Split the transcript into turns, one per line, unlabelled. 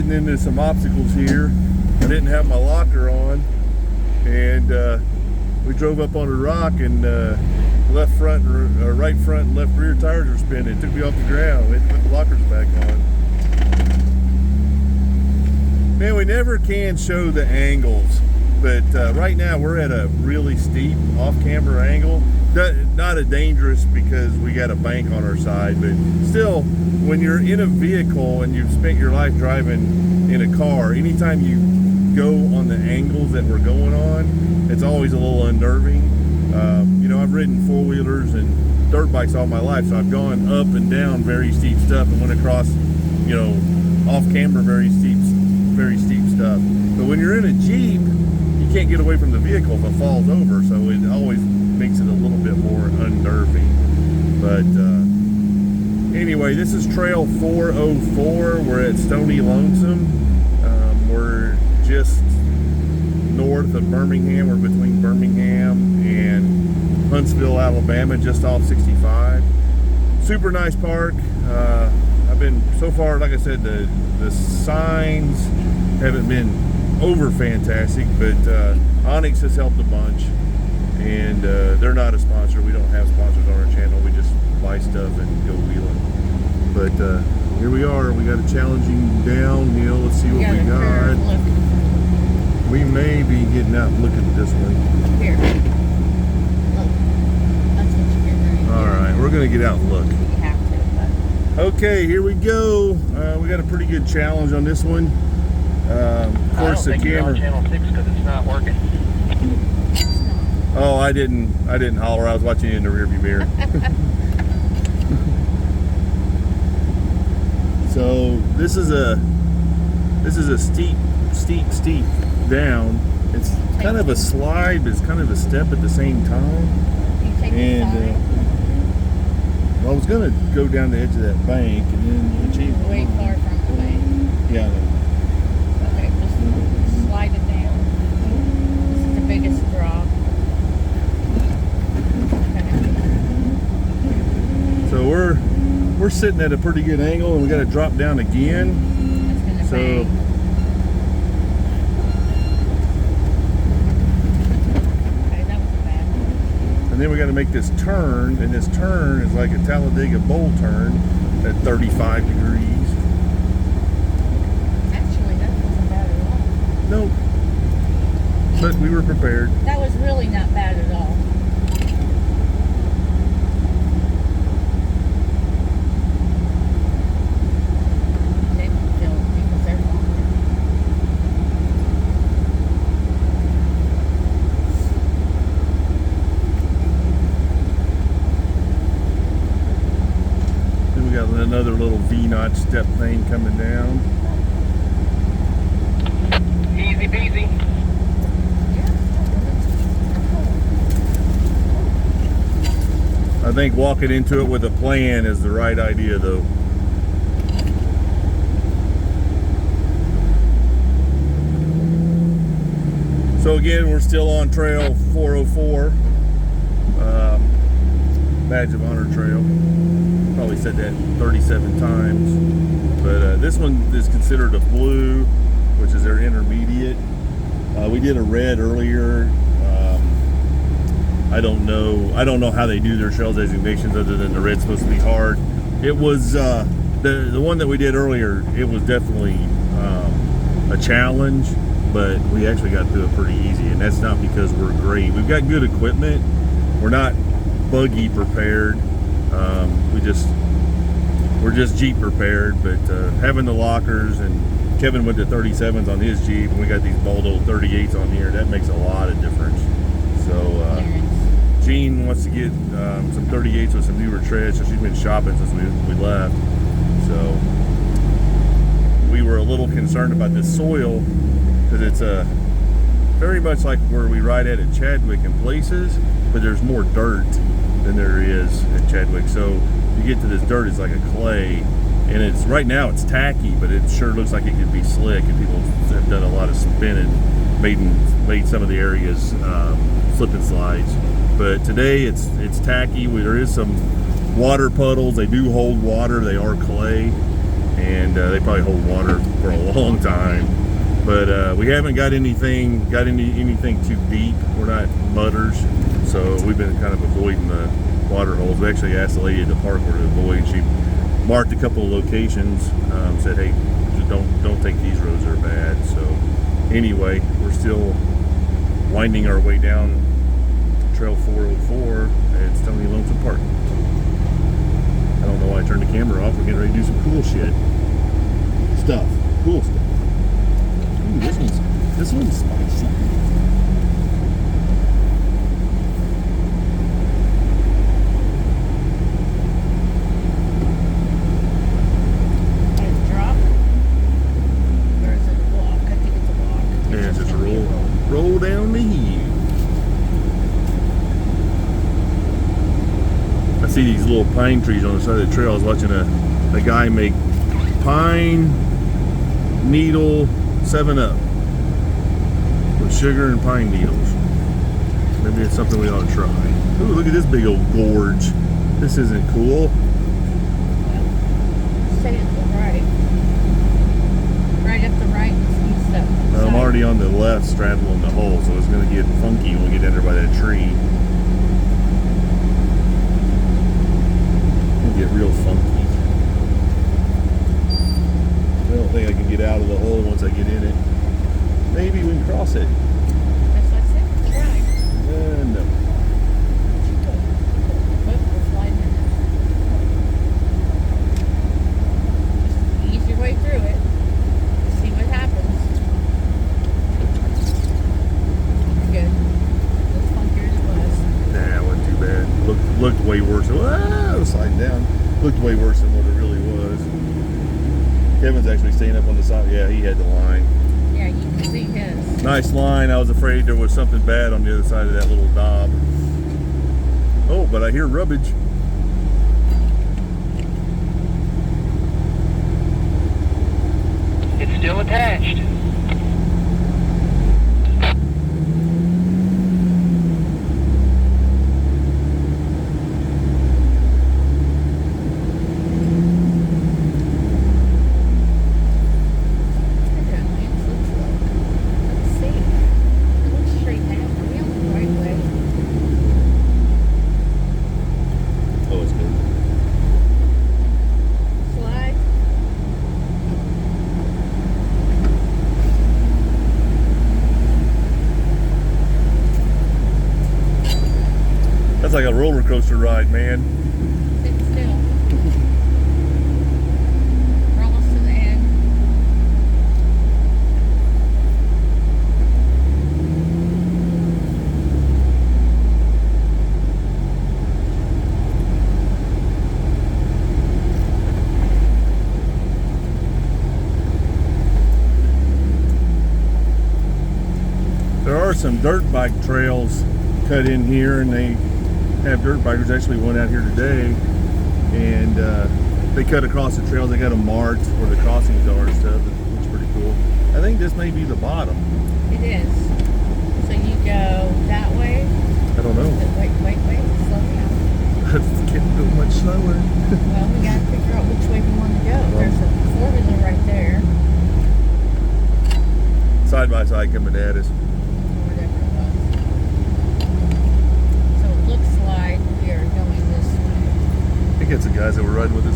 getting into some obstacles here. I didn't have my locker on, and we drove up on a rock, and right front and left rear tires are spinning. It took me off the ground. We had to put the lockers back on. Man, we never can show the angles, but right now we're at a really steep off-camber angle. Not a dangerous because we got a bank on our side, but still, when you're in a vehicle and you've spent your life driving in a car, anytime you go on the angles that we're going on, it's always a little unnerving. You know, I've ridden four-wheelers and dirt bikes all my life, so I've gone up and down very steep stuff and went across, you know, off-camber very steep stuff. But when you're in a Jeep, you can't get away from the vehicle if it falls over, so it always makes it a little bit more unnerving. But anyway, this is Trail 404. We're at Stony Lonesome. We're just north of Birmingham. We're between Birmingham and Huntsville, Alabama, just off 65. Super nice park. I've been, so far, like I said, the signs haven't been over fantastic, but Onyx has helped a bunch, and they're not a sponsor. We don't have sponsors on our channel. We just buy stuff and go wheeling. But here we are. We got a challenging downhill. Let's see what we got. We may be getting out and looking at this one.
Here. Look. That's what you get right.
All right, we're going to get out and look.
You have to, but...
Okay, here we go. We got a pretty good challenge on this one. Of course, the camera.
On channel 6 because it's not working.
Oh, I didn't holler. I was watching it in the rearview mirror. So this is a steep down. It's kind of a slide, but it's kind of a step at the same time.
You take the side.
Well, I was gonna go down the edge of that bank and then achieve
Way far from the bank.
Yeah.
Okay, just slide it down. This is the biggest drop. Okay.
So we're sitting at a pretty good angle, and we got to drop down again.
It's gonna bang. Okay, that was bad.
And then we got to make this turn, and this turn is like a Talladega bowl turn at 35 degrees.
Actually, that wasn't bad at all.
Nope. But we were prepared.
That was really not bad at all. They feel because they're longer.
Then we got another little V-notch step thing coming down.
Easy peasy.
I think walking into it with a plan is the right idea, though. So again, we're still on Trail 404, Badge of Honor Trail. Probably said that 37 times, but this one is considered a blue, which is their intermediate. We did a red earlier. I don't know how they do their trail designations other than the red's supposed to be hard. It was the one that we did earlier. It was definitely a challenge, but we actually got through it pretty easy, and that's not because we're great. We've got good equipment. We're not buggy prepared. We're just Jeep prepared, but having the lockers, and Kevin went to 37s on his Jeep, and we got these bold old 38s on here. That makes a lot of difference. So Jean wants to get some 38s with some newer treads, so she's been shopping since we left. So we were a little concerned about this soil because it's very much like where we ride at Chadwick in places, but there's more dirt than there is at Chadwick. So you get to this dirt, it's like a clay, and it's right now it's tacky, but it sure looks like it could be slick, and people have done a lot of spinning, made some of the areas slip and slides. But today it's tacky. There is some water puddles. They do hold water. They are clay, and they probably hold water for a long time. But we haven't got anything too deep. We're not mudders, so we've been kind of avoiding the water holes. We actually asked the lady at the park where to avoid. She marked a couple of locations, said, hey, just don't take these roads, they're bad. So anyway, we're still winding our way down Trail 404 at Stony Lonesome Park. I don't know why I turned the camera off. We're getting ready to do some cool shit. Cool stuff. Ooh, this one's spicy. Roll down the hill. I see these little pine trees on the side of the trail. I was watching a guy make pine needle 7-Up with sugar and pine needles. Maybe it's something we ought to try. Ooh, look at this big old gorge. This isn't cool.
Say it's right. Right up the right.
I'm already on the left straddling the hole, so it's going to get funky when we get down there by that tree. It's going to get real funky. I don't think I can get out of the hole once I get in it. Maybe we can cross it.
That's what I said. Right.
No.
Look, we're sliding in. Just ease your way through it. See what happens. Good. Looks funkier than it was.
Nah, it wasn't too bad. Looked way worse. Whoa, sliding down. Looked way worse than what it really was. Kevin's actually staying up on the side. Yeah, he had the line.
Yeah, you can see his.
Nice line. I was afraid there was something bad on the other side of that little knob. Oh, but I hear rubbish.
It's still attached.
That's like a roller coaster ride, man.
Sit still. We're almost to the end.
There are some dirt bike trails cut in here, and they have dirt bikers. Actually one out here today, and they cut across the trails. They got them marked where the crossings are and stuff. It looks pretty cool. I think this may be the bottom.
It is. So you go that way.
I don't know.
Wait, slow down.
It's getting a little much slower.
Well, we gotta figure out which way we want to go. There's a 4-wheeler right there.
Side by side coming at us.
Whatever it was. So it looks like we are going this way.
I think it's the guys that were riding with us